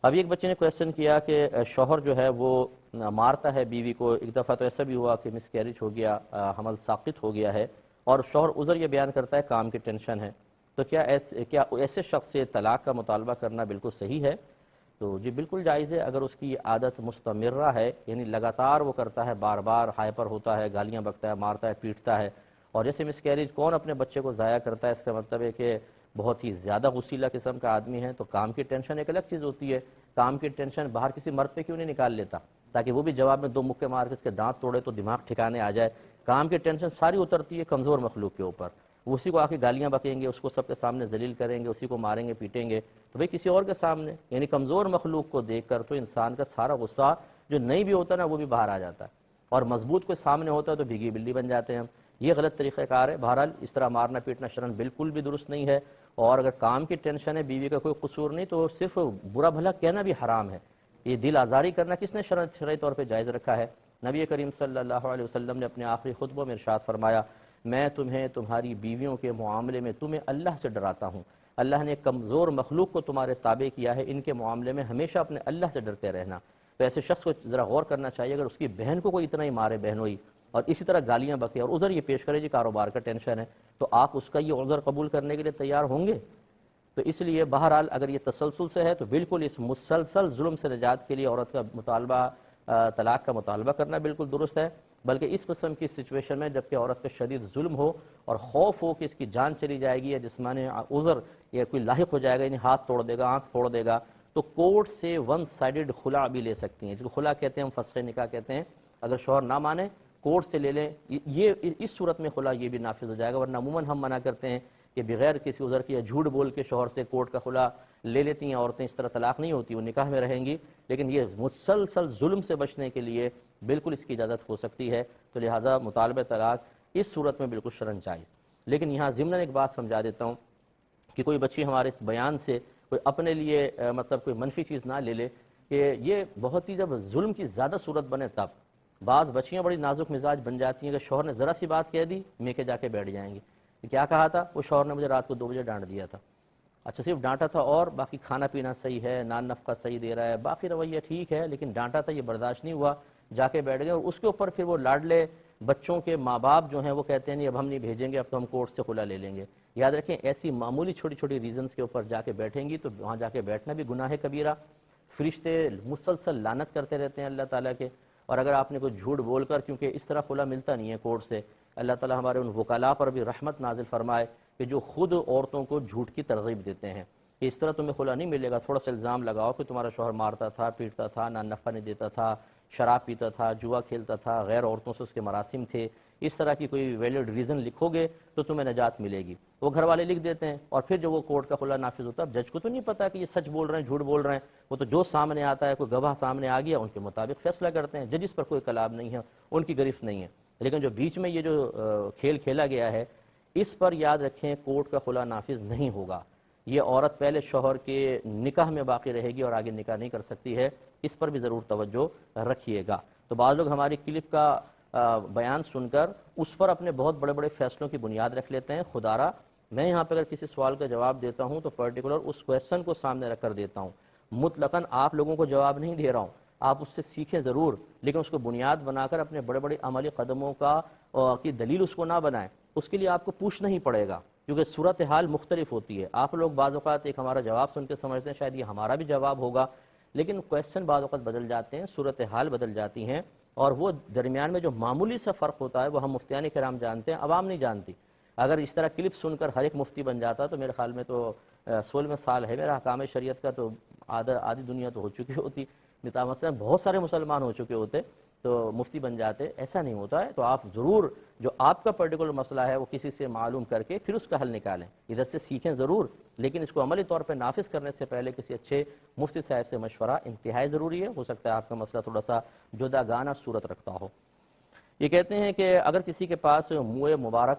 ابھی ایک بچے نے کویشچن کیا کہ شوہر جو ہے وہ مارتا ہے بیوی کو. ایک دفعہ تو ایسا بھی ہوا کہ مس کیریج ہو گیا, حمل ساقط ہو گیا ہے, اور شوہر عذر یہ بیان کرتا ہے کام کی ٹینشن ہے. تو کیا ایسے شخص سے طلاق کا مطالبہ کرنا بالکل صحیح ہے؟ تو جی بالکل جائز ہے. اگر اس کی عادت مستمرہ ہے, یعنی لگاتار وہ کرتا ہے, بار بار ہائپر ہوتا ہے, گالیاں بکتا ہے, مارتا ہے, پیٹتا ہے, اور جیسے مس کیریج کون اپنے بچے کو ضائع کرتا ہے, اس کا مطلب ہے کہ بہت ہی زیادہ غصیلہ قسم کا آدمی ہے. تو کام کی ٹینشن ایک الگ چیز ہوتی ہے. کام کی ٹینشن باہر کسی مرد پہ کیوں نہیں نکال لیتا, تاکہ وہ بھی جواب میں 2 مکے مار کے اس کے دانت توڑے تو دماغ ٹھکانے آ جائے. کام کی ٹینشن ساری اترتی ہے کمزور مخلوق کے اوپر. اسی کو آ کے گالیاں بکیں گے, اس کو سب کے سامنے ذلیل کریں گے, اسی کو ماریں گے, پیٹیں گے, تو بھئی کسی اور کے سامنے, یعنی کمزور مخلوق کو دیکھ کر تو انسان کا سارا غصہ جو نہیں بھی ہوتا نا وہ بھی باہر آ جاتا ہے, اور مضبوط کوئی سامنے ہوتا ہے تو بھیگی بلی بن جاتے ہیں ہم. یہ غلط طریقہ کار ہے. بہرحال اس طرح مارنا پیٹنا شرعاً بالکل بھی درست نہیں ہے. اور اگر کام کی ٹینشن ہے, بیوی کا کوئی قصور نہیں, تو صرف برا بھلا کہنا بھی حرام ہے. یہ دل آزاری کرنا کس نے شرعی طور پہ جائز رکھا ہے؟ نبی کریم صلی اللہ علیہ وسلم نے اپنے آخری خطبوں میں ارشاد فرمایا, میں تمہیں تمہاری بیویوں کے معاملے میں تمہیں اللہ سے ڈراتا ہوں. اللہ نے کمزور مخلوق کو تمہارے تابع کیا ہے, ان کے معاملے میں ہمیشہ اپنے اللہ سے ڈرتے رہنا. تو ایسے شخص کو ذرا غور کرنا چاہیے, اگر اس کی بہن کو کوئی اتنا ہی مارے بہنوئی, اور اسی طرح گالیاں بکے, اور عذر یہ پیش کرے جی کاروبار کا ٹینشن ہے, تو آپ اس کا یہ عذر قبول کرنے کے لیے تیار ہوں گے؟ تو اس لیے بہرحال اگر یہ تسلسل سے ہے تو بالکل اس مسلسل ظلم سے نجات کے لیے عورت کا مطالبہ, طلاق کا مطالبہ کرنا بالکل درست ہے. بلکہ اس قسم کی سچویشن میں جب کہ عورت پہ شدید ظلم ہو اور خوف ہو کہ اس کی جان چلی جائے گی یا جسمانی عذر یا کوئی لاحق ہو جائے گا, یعنی ہاتھ توڑ دے گا, آنکھ توڑ دے گا, تو کورٹ سے 1 سائیڈڈ خلا بھی لے سکتی ہیں, جس کو خلا کہتے ہیں, ہم فسخ نکاح کہتے ہیں. اگر شوہر نہ مانے کورٹ سے لے لیں, یہ اس صورت میں خلا یہ بھی نافذ ہو جائے گا. ورنہ عموماً ہم منع کرتے ہیں کہ بغیر کسی عذر کے یا جھوٹ بول کے شوہر سے کورٹ کا خلا لے لیتی ہیں عورتیں, اس طرح طلاق نہیں ہوتی, وہ نکاح میں رہیں گی. لیکن یہ مسلسل ظلم سے بچنے کے لیے بالکل اس کی اجازت ہو سکتی ہے. تو لہٰذا مطالبہ طلاق اس صورت میں بالکل شرعاً جائز. لیکن یہاں ضمناً ایک بات سمجھا دیتا ہوں کہ کوئی بچی ہمارے اس بیان سے کوئی اپنے لیے مطلب کوئی منفی چیز نہ لے لے, کہ یہ بہت ہی جب ظلم کی زیادہ صورت بنے تب بعض بچیاں بڑی نازک مزاج بن جاتی ہیں کہ شوہر نے ذرا سی بات کہہ دی میں کے جا کے بیٹھ جائیں گی. کیا کہا تھا وہ شوہر نے مجھے رات کو 2 بجے ڈانٹ دیا تھا. اچھا صرف ڈانٹا تھا, اور باقی کھانا پینا صحیح ہے, نان نفقہ صحیح دے رہا ہے, باقی رویہ ٹھیک ہے, لیکن ڈانٹا تھا یہ برداشت نہیں ہوا, جا کے بیٹھ گئے. اور اس کے اوپر پھر وہ لاڈلے بچوں کے ماں باپ جو ہیں وہ کہتے ہیں نہیں اب ہم نہیں بھیجیں گے, اب تو ہم کورٹ سے خلا لے لیں گے. یاد رکھیں ایسی معمولی چھوٹی چھوٹی ریزنز کے اوپر جا کے بیٹھیں گی تو وہاں جا کے بیٹھنا بھی گناہ کبیرہ. فرشتے مسلسل لعنت کرتے رہتے ہیں اللہ تعالیٰ کے. اور اگر آپ نے کوئی جھوٹ بول کر, کیونکہ اس طرح خلا ملتا نہیں ہے کورٹ سے, اللہ تعالیٰ ہمارے ان وکلاء پر بھی رحمت نازل فرمائے کہ جو خود عورتوں کو جھوٹ کی ترغیب دیتے ہیں کہ اس طرح تمہیں خلا نہیں ملے گا. تھوڑا سا الزام لگاؤ کہ تمہارا شوہر مارتا تھا, پیٹتا تھا, نان نفقہ نہیں دیتا تھا, شراب پیتا تھا, جوا کھیلتا تھا, غیر عورتوں سے اس کے مراسم تھے, اس طرح کی کوئی ویلڈ ریزن لکھو گے تو تمہیں نجات ملے گی. وہ گھر والے لکھ دیتے ہیں, اور پھر جب وہ کورٹ کا خلا نافذ ہوتا ہے, اب جج کو تو نہیں پتا کہ یہ سچ بول رہے ہیں جھوٹ بول رہے ہیں, وہ تو جو سامنے آتا ہے, کوئی گواہ سامنے آ گیا ان کے مطابق فیصلہ کرتے ہیں. ججز پر کوئی کلام نہیں ہے, ان کی گرفت نہیں ہے. لیکن جو بیچ میں یہ جو کھیل کھیلا گیا ہے, اس پر یاد رکھیں کورٹ کا خلا نافذ نہیں ہوگا. یہ عورت پہلے شوہر کے نکاح میں باقی رہے گی اور آگے نکاح نہیں کر سکتی ہے. اس پر بھی ضرور توجہ رکھیے گا. تو بعض لوگ ہماری کلپ کا بیان سن کر اس پر اپنے بہت بڑے بڑے فیصلوں کی بنیاد رکھ لیتے ہیں. خدا را میں یہاں پہ اگر کسی سوال کا جواب دیتا ہوں تو پرٹیکولر اس کویسچن کو سامنے رکھ کر دیتا ہوں. مطلقاً آپ لوگوں کو جواب نہیں دے رہا ہوں, آپ اس سے سیکھیں ضرور, لیکن اس کو بنیاد بنا کر اپنے بڑے بڑے عملی قدموں کی دلیل اس کو نہ بنائیں. اس کے لیے آپ کو پوچھنا ہی پڑے گا, کیونکہ صورتحال مختلف ہوتی ہے. آپ لوگ بعض اوقات ایک ہمارا جواب سن کے سمجھتے ہیں شاید یہ ہمارا بھی جواب ہوگا, لیکن کویسچن بعض اوقات بدل جاتے ہیں, صورتحال بدل جاتی ہیں, اور وہ درمیان میں جو معمولی سا فرق ہوتا ہے وہ ہم مفتیان کرام جانتے ہیں, عوام نہیں جانتی. اگر اس طرح کلپ سن کر ہر ایک مفتی بن جاتا تو میرے خیال میں تو 16 سال ہے میرا احکام شریعت کا, تو آدھی دنیا تو ہو چکی ہوتی. مثلا بہت سارے مسلمان ہو چکے ہوتے تو مفتی بن جاتے. ایسا نہیں ہوتا ہے. تو آپ ضرور جو آپ کا پرٹیکولر مسئلہ ہے وہ کسی سے معلوم کر کے پھر اس کا حل نکالیں, ادھر سے سیکھیں ضرور, لیکن اس کو عملی طور پہ نافذ کرنے سے پہلے کسی اچھے مفتی صاحب سے مشورہ انتہائی ضروری ہے. ہو سکتا ہے آپ کا مسئلہ تھوڑا سا جدا گانہ صورت رکھتا ہو. یہ کہتے ہیں کہ اگر کسی کے پاس منہ مبارک